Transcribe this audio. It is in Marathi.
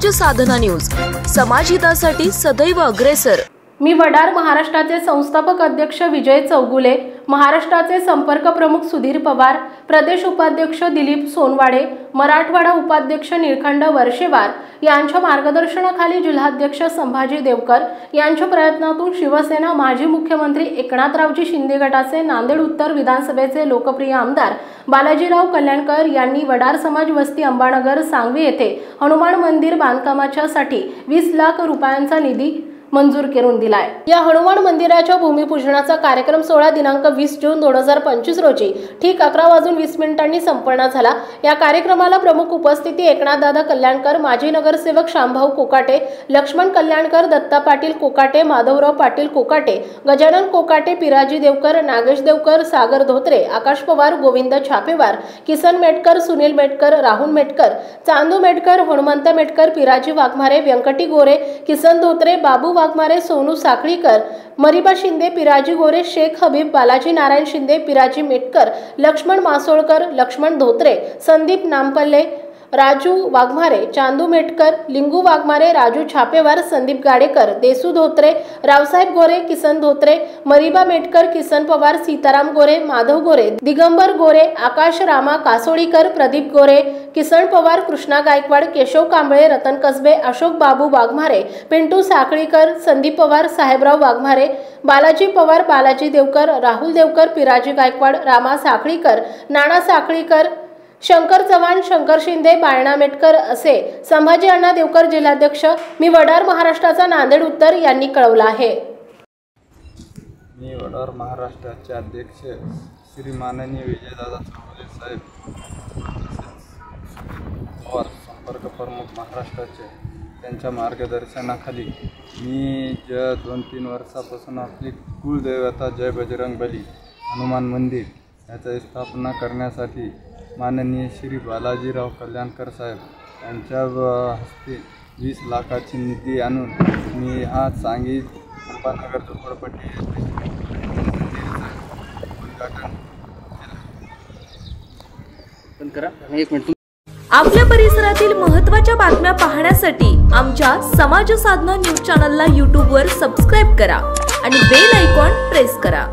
समाज साधना न्यूज, समाजहितासाठी सदैव अग्रेसर। मी वडार महाराष्ट्राचे संस्थापक अध्यक्ष विजय चौगुले, महाराष्ट्राचे संपर्क प्रमुख सुधीर पवार, प्रदेश उपाध्यक्ष दिलीप सोनवाडे, मराठवाडा उपाध्यक्ष निळखंड वर्षेवार यांच्या मार्गदर्शनाखाली जिल्हाध्यक्ष संभाजी देवकर यांच्या प्रयत्नातून शिवसेना माजी मुख्यमंत्री एकनाथरावजी शिंदे गटाचे नांदेड उत्तर विधानसभेचे लोकप्रिय आमदार बालाजीराव कल्याणकर यांनी वडार समाज वस्ती अंबानगर सांगवी येथे हनुमान मंदिर बांधकामासाठी 20 लाख रुपयांचा निधी मंजूर करून दिलाय। या हनुमान मंदिराच्या भूमिपूजनाचा कार्यक्रम 16 दिनांक 20 जून 2025 रोजी ठीक 11:20 संपन्न झाला। या कार्यक्रमाला प्रमुख उपस्थिती एकनाथदादा कल्याणकर, माजी नगरसेवक शामभाऊ कोकाटे, लक्ष्मण कल्याणकर, दत्ता पाटील कोकाटे, माधवराव पाटील कोकाटे, गजानन कोकाटे, पिराजी देवकर, नागेश देवकर, सागर धोत्रे, आकाश पवार, गोविंद छापेवार, किसन मेटकर, सुनील मेटकर, राहुल मेटकर, चांदू मेटकर, हनुमंत मेटकर, पिराजी वाघमारे, व्यंकटी गोरे, किसन धोत्रे, बाबू वाघमारे, सोनू साखळीकर, मरिबा शिंदे, पिराजी गोरे, शेख हबीब, बालाजी नारायण शिंदे, पिराजी मेटकर, लक्ष्मण मासोळकर, लक्ष्मण धोत्रे, संदीप नामपल्ले, राजू वाघमारे, चांदू मेटकर, लिंगू वाघमारे, राजू छापेवार, संदीप गाडेकर, देसू धोत्रे, रावसाहेब गोरे, किसन धोत्रे, मरिबा मेटकर, किसन पवार, सीताराम गोरे, माधव गोरे, दिगंबर गोरे, आकाश रामा कासोळीकर, प्रदीप गोरे, किसन पवार, कृष्णा गायकवाड, केशव कांबळे, रतन कसबे, अशोक बाबू वाघमारे, पिंटू साखळीकर, संदीप पवार, साहेबराव वाघमारे, बालाजी पवार, बालाजी देवकर, राहुल देवकर, पिराजी गायकवाड, रामा साखळीकर, नाना साखळीकर, शंकर चव्हाण, शंकर शिंदे, बाळणा मेटकर असे संभाजी अण्णा देवकर जिल्हाध्यक्ष मी वडार महाराष्ट्राचा नांदेड उत्तर यांनी कळवलं आहे। मी वडार महाराष्ट्राचे अध्यक्ष श्री माननीय विजयदादा चौगुले साहेब, संपर्क प्रमुख महाराष्ट्राचे त्यांच्या मार्गदर्शनाखाली मी 2-3 वर्षापासून आपली कुलदेवता जय बजरंगबली हनुमान मंदिर याची स्थापना करण्यासाठी माननीय श्री बालाजीराव कल्याणकर साहेब यांच्या हस्ते 20 लाखाची निधी आणून मी हा सांगी अंबानगर झोपडपट्टी उद्घाटन। आपल्या परिसरातील महत्त्वाच्या बातम्या पाहण्यासाठी आमच्या समाज साधना न्यूज चॅनलला YouTube वर सबस्क्राइब करा आणि बेल आयकॉन प्रेस करा।